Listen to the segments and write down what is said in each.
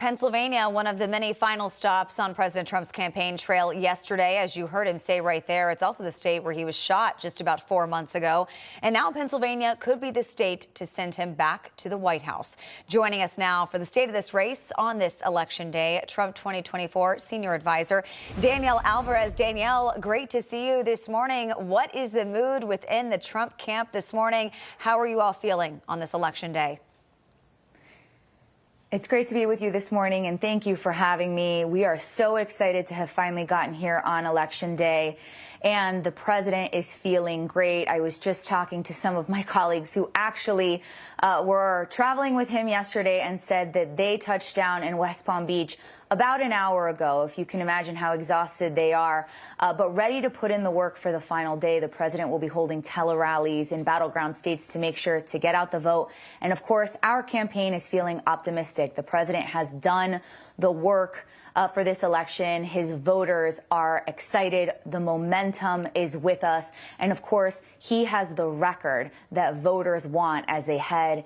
Pennsylvania, one of the many final stops on President Trump's campaign trail yesterday. As you heard him say right there, it's also the state where he was shot just about 4 months ago. And now Pennsylvania could be the state to send him back to the White House. Joining us now for the state of this race on this election day, Trump 2024 senior advisor Danielle Alvarez. Danielle, great to see you this morning. What is the mood within the Trump camp this morning? How are you all feeling on this election day? It's great to be with you this morning, and thank you for having me. We are so excited to have finally gotten here on Election Day, and the president is feeling great. I was just talking to some of my colleagues who actually were traveling with him yesterday and said that they touched down in West Palm Beach about an hour ago, if you can imagine how exhausted they are, but ready to put in the work for the final day. The president will be holding tele-rallies in battleground states to make sure to get out the vote. And of course, our campaign is feeling optimistic. The president has done the work for this election. His voters are excited. The momentum is with us. And of course, he has the record that voters want as they head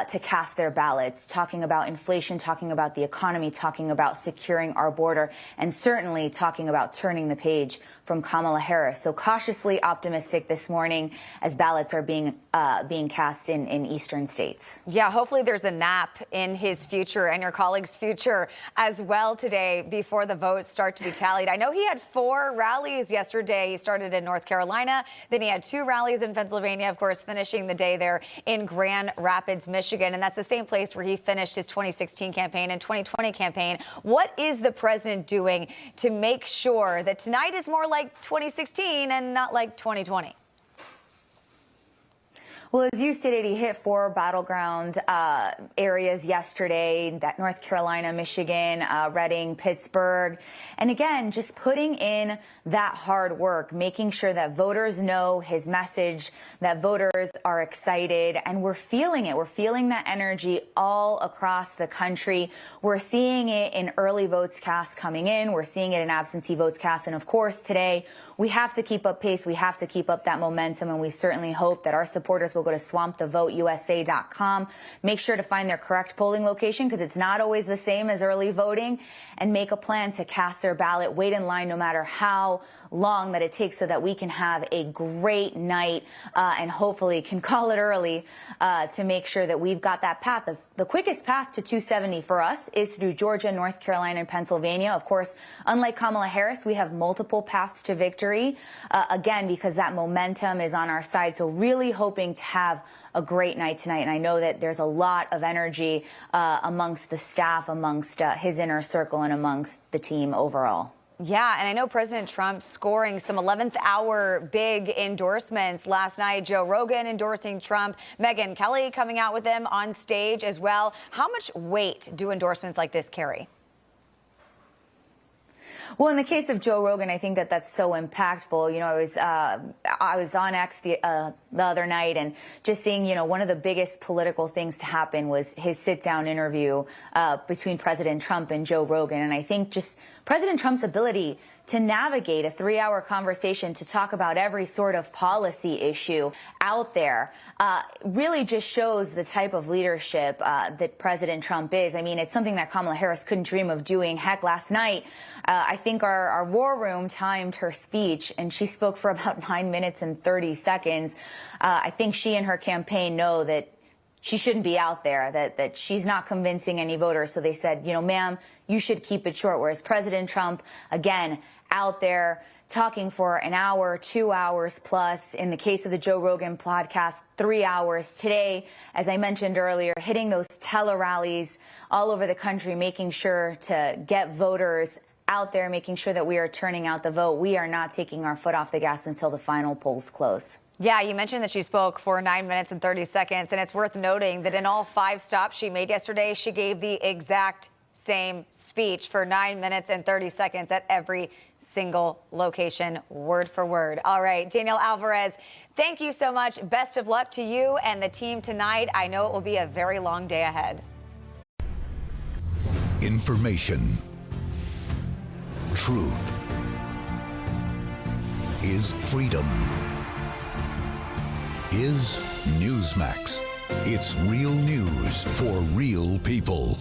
to cast their ballots, talking about inflation, talking about the economy, talking about securing our border, and certainly talking about turning the page from Kamala Harris. So cautiously optimistic this morning as ballots are being cast in eastern states. Yeah, hopefully there's a nap in his future and your colleagues' future as well today before the votes start to be tallied. I know he had 4 rallies yesterday. He started in North Carolina, then he had 2 rallies in Pennsylvania, of course, finishing the day there in Grand Rapids, Michigan. And that's the same place where he finished his 2016 campaign and 2020 campaign. What is the president doing to make sure that tonight is more like 2016 and not like 2020? Well, as you stated, he hit 4 battleground areas yesterday, that North Carolina, Michigan, Reading, Pittsburgh. And again, just putting in that hard work, making sure that voters know his message, that voters are excited, and we're feeling it. We're feeling that energy all across the country. We're seeing it in early votes cast coming in. We're seeing it in absentee votes cast. And of course, today, we have to keep up pace. We have to keep up that momentum. And we certainly hope that our supporters will go to swampthevoteusa.com. Make sure to find their correct polling location, because it's not always the same as early voting, and make a plan to cast their ballot. Wait in line no matter how long that it takes, so that we can have a great night and hopefully can call it early to make sure that we've got that path. The quickest path to 270 for us is through Georgia, North Carolina, and Pennsylvania. Of course, unlike Kamala Harris, we have multiple paths to victory, again, because that momentum is on our side. So really hoping to have a great night tonight. And I know that there's a lot of energy amongst the staff, amongst his inner circle, and amongst the team overall. Yeah, and I know President Trump scoring some 11th hour big endorsements last night. Joe Rogan endorsing Trump, Megyn Kelly coming out with him on stage as well. How much weight do endorsements like this carry? Well, in the case of Joe Rogan, I think that that's so impactful. You know, I was on X the other night, and just seeing, you know, one of the biggest political things to happen was his sit-down interview between President Trump and Joe Rogan. And I think just President Trump's ability to navigate a 3-hour conversation to talk about every sort of policy issue out there really just shows the type of leadership that President Trump is. I mean, it's something that Kamala Harris couldn't dream of doing. Heck, last night, I think our war room timed her speech, and she spoke for about 9 minutes and 30 seconds. I think she and her campaign know that she shouldn't be out there, that she's not convincing any voters. So they said, you know, ma'am, you should keep it short. Whereas President Trump, again, out there talking for an hour, 2 hours plus. In the case of the Joe Rogan podcast, 3 hours. Today, as I mentioned earlier, hitting those tele-rallies all over the country, making sure to get voters out there, making sure that we are turning out the vote. We are not taking our foot off the gas until the final polls close. Yeah, you mentioned that she spoke for 9 minutes and 30 seconds, and it's worth noting that in all 5 stops she made yesterday, she gave the exact same speech for 9 minutes and 30 seconds at every single location, word for word. All right, Danielle Alvarez, thank you so much. Best of luck to you and the team tonight. I know it will be a very long day ahead. Information. Truth is freedom. Is Newsmax. It's real news for real people.